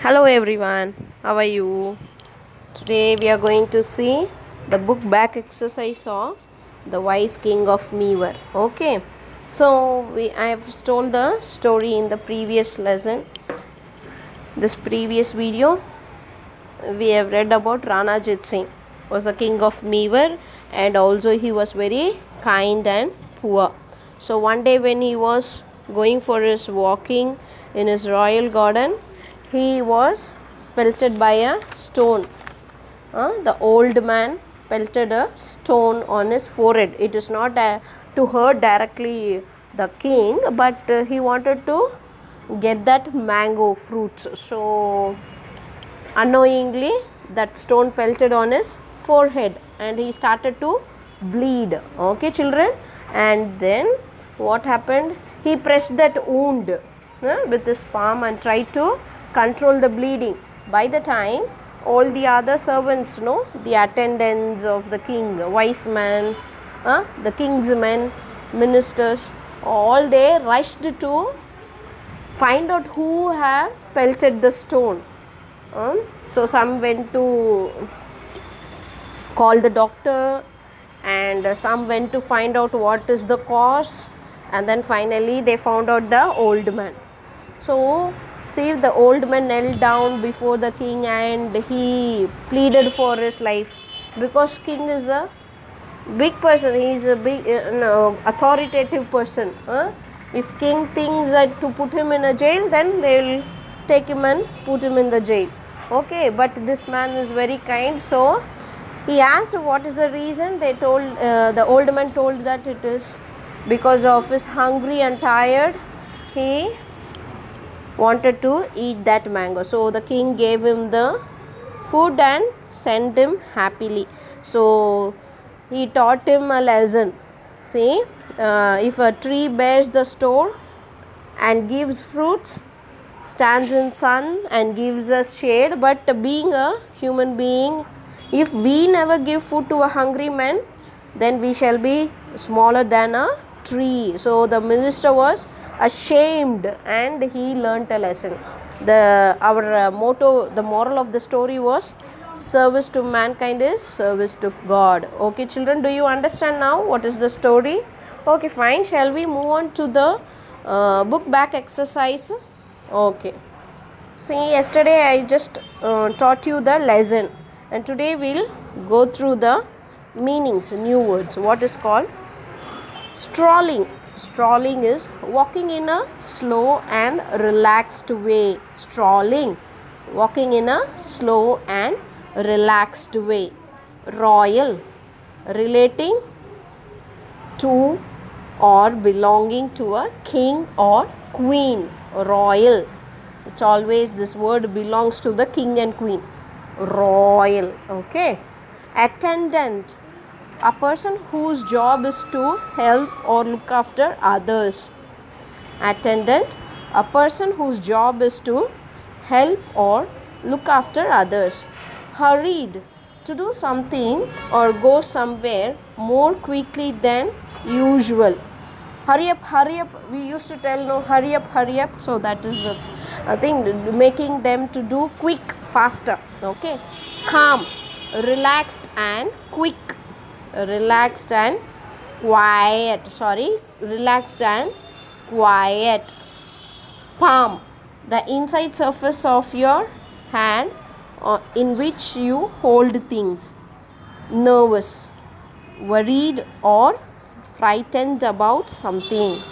Hello everyone, how are you? Today we are going to see the book back exercise of the wise king of Mevar. Okay, so I have told the story in the previous lesson. This previous video we have read about Rana Jit Singh was the king of Mevar, and also he was very kind and poor. So one day when he was going for his walking in his royal garden, he was pelted by a stone. The old man pelted a stone on his forehead. It is not to hurt directly the king, but he wanted to get that mango fruits. So unknowingly that stone pelted on his forehead and he started to bleed. Okay children, and then what happened, he pressed that wound with his palm and tried to control the bleeding. By the time all the other servants, the attendants of the king, wise men, the king's men, ministers, all they rushed to find out who have pelted the stone. So some went to call the doctor, and some went to find out what is the cause, and then finally they found out the old man. So see, the old man knelt down before the king and he pleaded for his life, because king is a big person, he is a big authoritative person. If king thinks that to put him in a jail, then they will take him and put him in the jail. Okay, but this man is very kind, so he asked what is the reason. They told, the old man told that it is because of his hungry and tired, he wanted to eat that mango. So the king gave him the food and sent him happily. So he taught him a lesson. See, if a tree bears the store and gives fruits, stands in sun and gives us shade, but being a human being, if we never give food to a hungry man, then we shall be smaller than a tree. So the minister was ashamed and he learnt a lesson. Our motto, the moral of the story was, service to mankind is service to God. Okay children, do you understand now what is the story? Okay, fine. Shall we move on to the book back exercise? Okay. See, yesterday I just taught you the lesson, and today we'll go through the meanings, new words. What is called strolling? Strolling is walking in a slow and relaxed way. Strolling, walking in a slow and relaxed way. Royal, relating to or belonging to a king or queen. Royal, it's always this word belongs to the king and queen. Royal. Okay. Attendant, a person whose job is to help or look after others. Attendant, a person whose job is to help or look after others. Hurried, to do something or go somewhere more quickly than usual. Hurry up, we used to tell, no, hurry up. So that is the thing, making them to do quick, faster. Okay. Calm, relaxed and quick. Relaxed and quiet. Relaxed and quiet. Palm, the inside surface of your hand in which you hold things. Nervous, worried or frightened about something.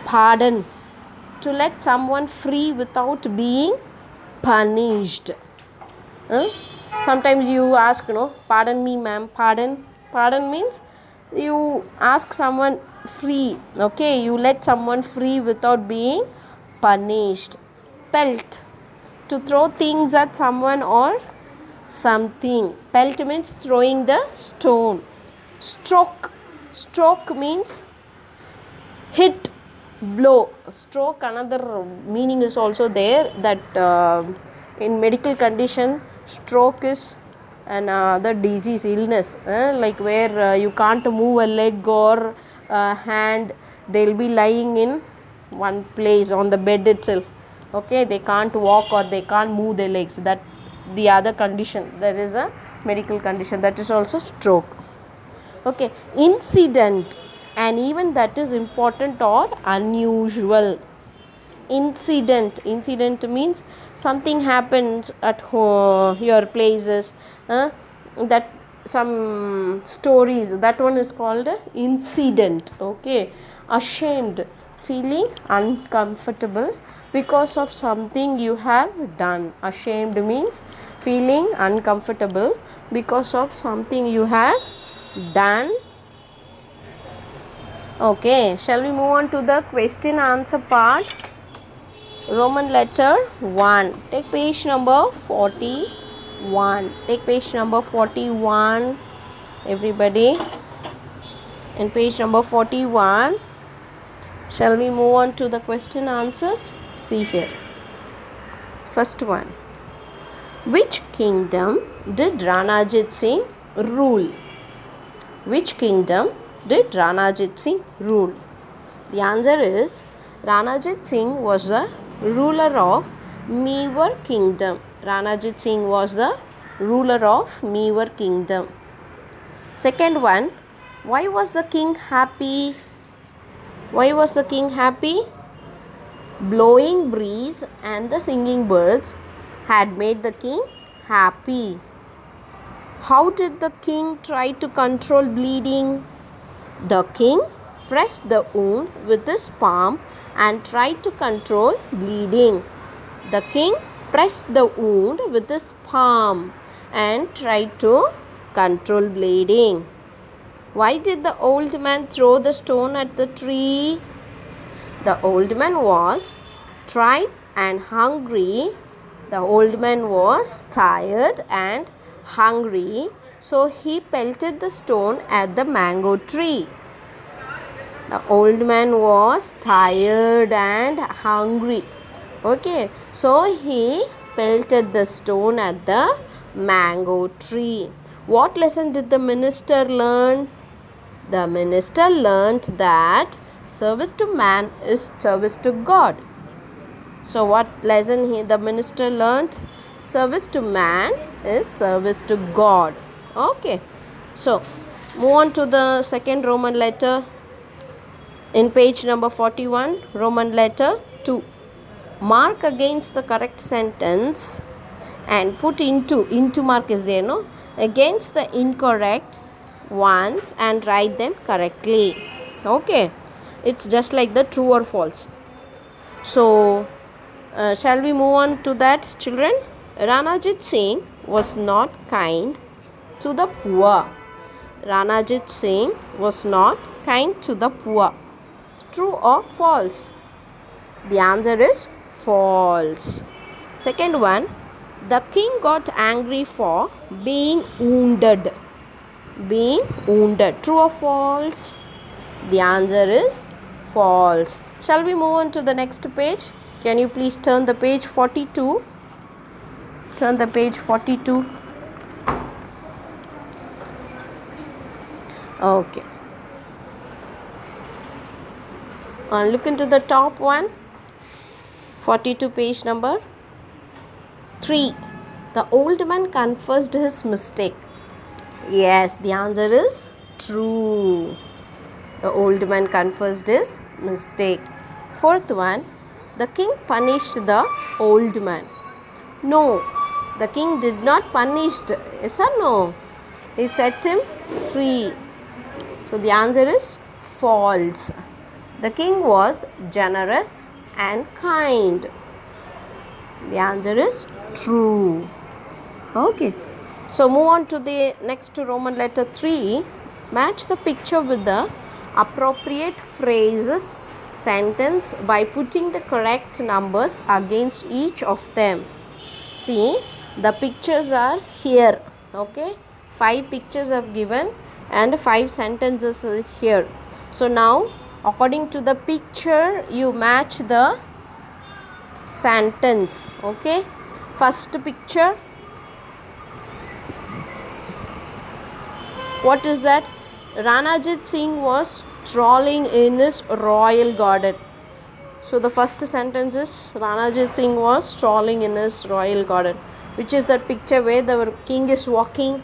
Pardon, to let someone free without being punished. Sometimes you ask, pardon me ma'am, pardon means you ask someone free. Okay, you let someone free without being punished. Pelt, to throw things at someone or something. Pelt means throwing the stone. Stroke means hit, blow. Stroke, another meaning is also there, that in medical condition, stroke is another disease, illness, like where you can't move a leg or hand, they'll be lying in one place on the bed itself. Okay, they can't walk or they can't move their legs. That the other condition, there is a medical condition, that is also stroke. Okay, incident, an event that is important or unusual. Incident means something happens at your places, that some stories, that one is called a incident. Okay, ashamed, feeling uncomfortable because of something you have done. Ashamed means feeling uncomfortable because of something you have done. Okay, shall we move on to the question answer part? Roman letter 1. Take page number 41. Take page number 41. Everybody. In page number 41. Shall we move on to the question answers? See here. First one. Which kingdom did Ranajit Singh rule? Which kingdom did Ranajit Singh rule? The answer is Ranajit Singh was the ruler of Mewar kingdom. Ranajit Singh was the ruler of Mewar kingdom. Second one, why was the king happy? Why was the king happy? Blowing breeze and the singing birds had made the king happy. How did the king try to control bleeding? The king pressed the wound with his palm and tried to control bleeding. The king pressed the wound with his palm and tried to control bleeding. Why did the old man throw the stone at the tree? The old man was tired and hungry. The old man was tired and hungry, so he pelted the stone at the mango tree. The old man was tired and hungry. Okay, so he pelted the stone at the mango tree. What lesson did the minister learn? The minister learned that service to man is service to God. So what lesson the minister learned? Service to man is service to God. Okay, so move on to the second Roman letter. In page number 41, Roman letter 2. Mark against the correct sentence and put into mark is there, no? Against the incorrect ones and write them correctly. Okay, it's just like the true or false. So, shall we move on to that, children? Ranajit Singh was not kind to the poor. Ranajit Singh was not kind to the poor. True or false? The answer is false. Second one, the king got angry for being wounded. Being wounded. True or false? The answer is false. Shall we move on to the next page? Can you please turn the page 42? Turn the page 42. Okay. Look into the top one. 42 page number 3. The old man confessed his mistake. Yes, the answer is true. The old man confessed his mistake. Fourth one. The king punished the old man. No, the king did not punish. Yes or no? He set him free. So the answer is false. The king was generous and kind. The answer is true. Okay. So move on to the next Roman letter 3. Match the picture with the appropriate phrases sentence by putting the correct numbers against each of them. See, the pictures are here. Okay. 5 pictures are given and 5 sentences are here. So now, according to the picture, you match the sentence. Okay. First picture. What is that? Ranajit Singh was strolling in his royal garden. So the first sentence is Rana Ajit Singh was strolling in his royal garden. Which is that picture where the king is walking?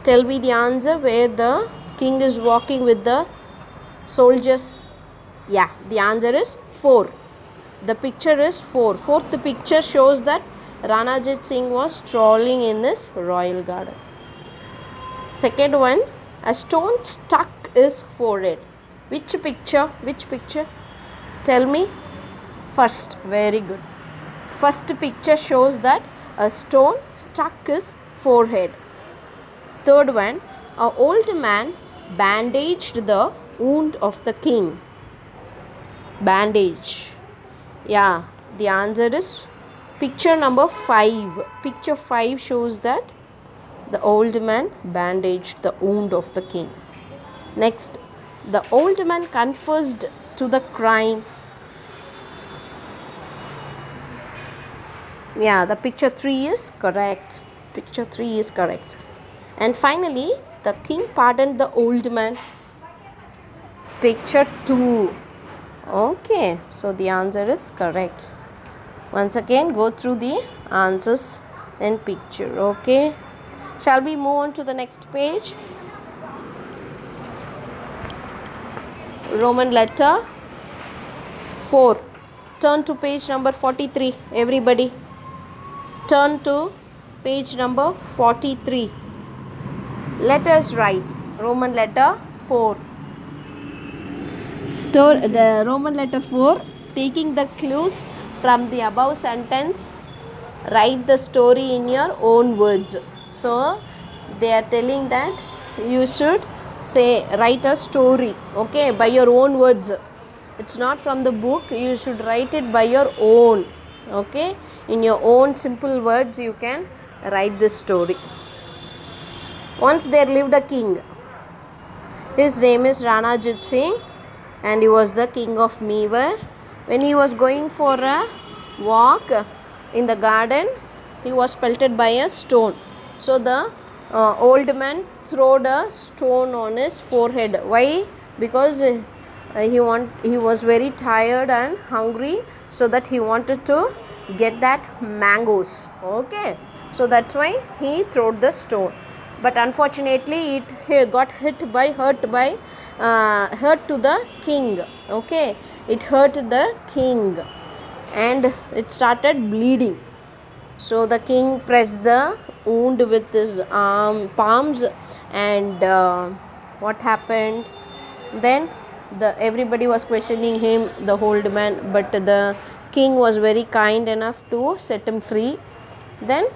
Tell me the answer, where the king is walking with the soldiers. Yeah, the answer is 4. The picture is 4. Fourth picture shows that Rana Ajit Singh was strolling in his royal garden. Second one, a stone stuck his forehead. Which picture? Which picture? Tell me. First, very good. First picture shows that a stone struck his forehead. Third one, an old man bandaged the wound of the king. Bandage. Yeah, the answer is picture number 5. Picture 5 shows that the old man bandaged the wound of the king. Next, the old man confessed to the crime. Yeah, the picture 3 is correct. Picture 3 is correct. And finally, the king pardoned the old man. Picture 2. Okay, so the answer is correct. Once again, go through the answers in picture. Okay, shall we move on to the next page? Roman letter 4. Turn to page number 43. Everybody, turn to page number 43. Let us write Roman letter 4. The Roman letter 4, taking the clues from the above sentence, write the story in your own words. So they are telling that you should write a story, okay, by your own words. It's not from the book. You should write it by your own, okay, in your own simple words. You can write this story. Once there lived a king. His name is Rana Ajit Singh, and he was the king of Mewar. When he was going for a walk in the garden, he was pelted by a stone. So the old man threw a stone on his forehead. Why? Because he was very tired and hungry, so that he wanted to get that mangoes. Okay, so that's why he threw the stone. But unfortunately, it got hurt to the king. Okay, it hurt the king, and it started bleeding. So the king pressed the wound with his palms, and what happened? Then everybody was questioning him, the old man, but the king was very kind enough to set him free. Then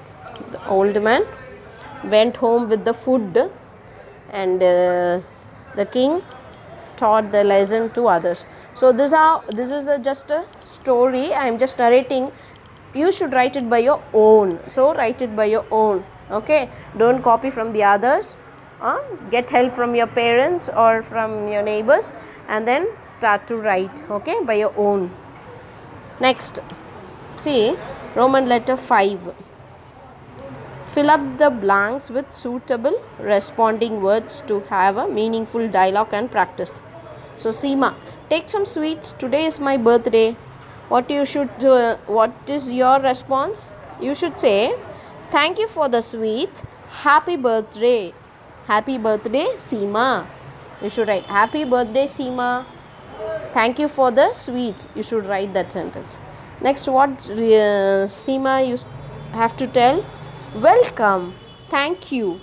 the old man went home with the food, and the king taught the lesson to others. So this is just a story. I am just narrating. You should write it by your own. So write it by your own. Okay, don't copy from the others. Get help from your parents or from your neighbors, and then start to write, okay, by your own. Next, see Roman letter 5. Fill up the blanks with suitable responding words to have a meaningful dialogue and practice. So Seema, take some sweets. Today is my birthday. What you should do? What is your response? You should say, thank you for the sweets. Happy birthday. Happy birthday, Seema. You should write, happy birthday, Seema. Thank you for the sweets. You should write that sentence. Next, what Seema you have to tell? Welcome. Thank you.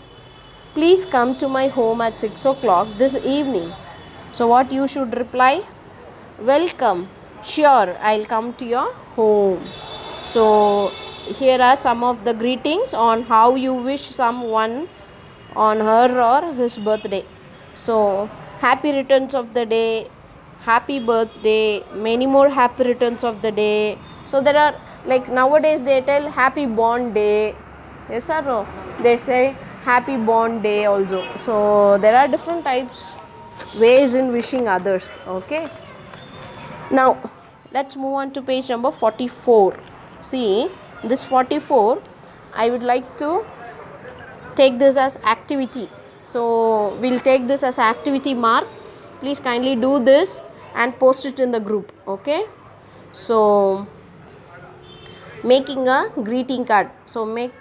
Please come to my home at 6 o'clock this evening. So what you should reply? Welcome. Sure, I'll come to your home. So here are some of the greetings on how you wish someone on her or his birthday. So happy returns of the day, happy birthday, many more happy returns of the day. So there are, like nowadays they tell happy born day. Yes or no? They say happy born day also. So there are different types, ways in wishing others. Okay. Now let's move on to page number 44. See this 44. I would like to take this as activity. So we'll take this as activity mark. Please kindly do this and post it in the group. Okay. So making a greeting card. So make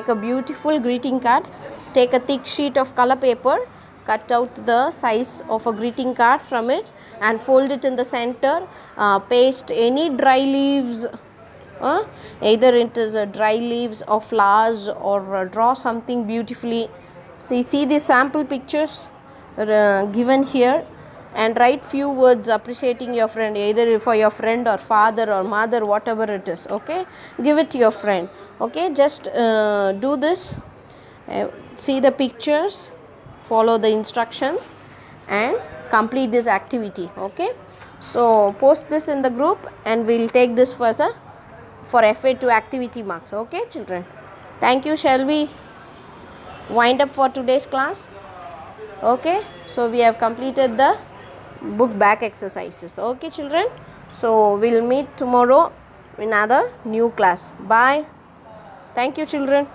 a beautiful greeting card. Take a thick sheet of color paper, cut out the size of a greeting card from it and fold it in the center. Paste any dry leaves, either it is dry leaves or flowers, or draw something beautifully. See the sample pictures given here, and write few words appreciating your friend, either for your friend or father or mother, whatever it is. Okay, give it to your friend. Okay, just do this, see the pictures, follow the instructions and complete this activity. Okay, so post this in the group and we will take this for FA2 activity marks. Okay children, thank you. Shall we wind up for today's class? Okay, so we have completed the book back exercises. Okay children, so we'll meet tomorrow in another new class. Bye. Thank you children.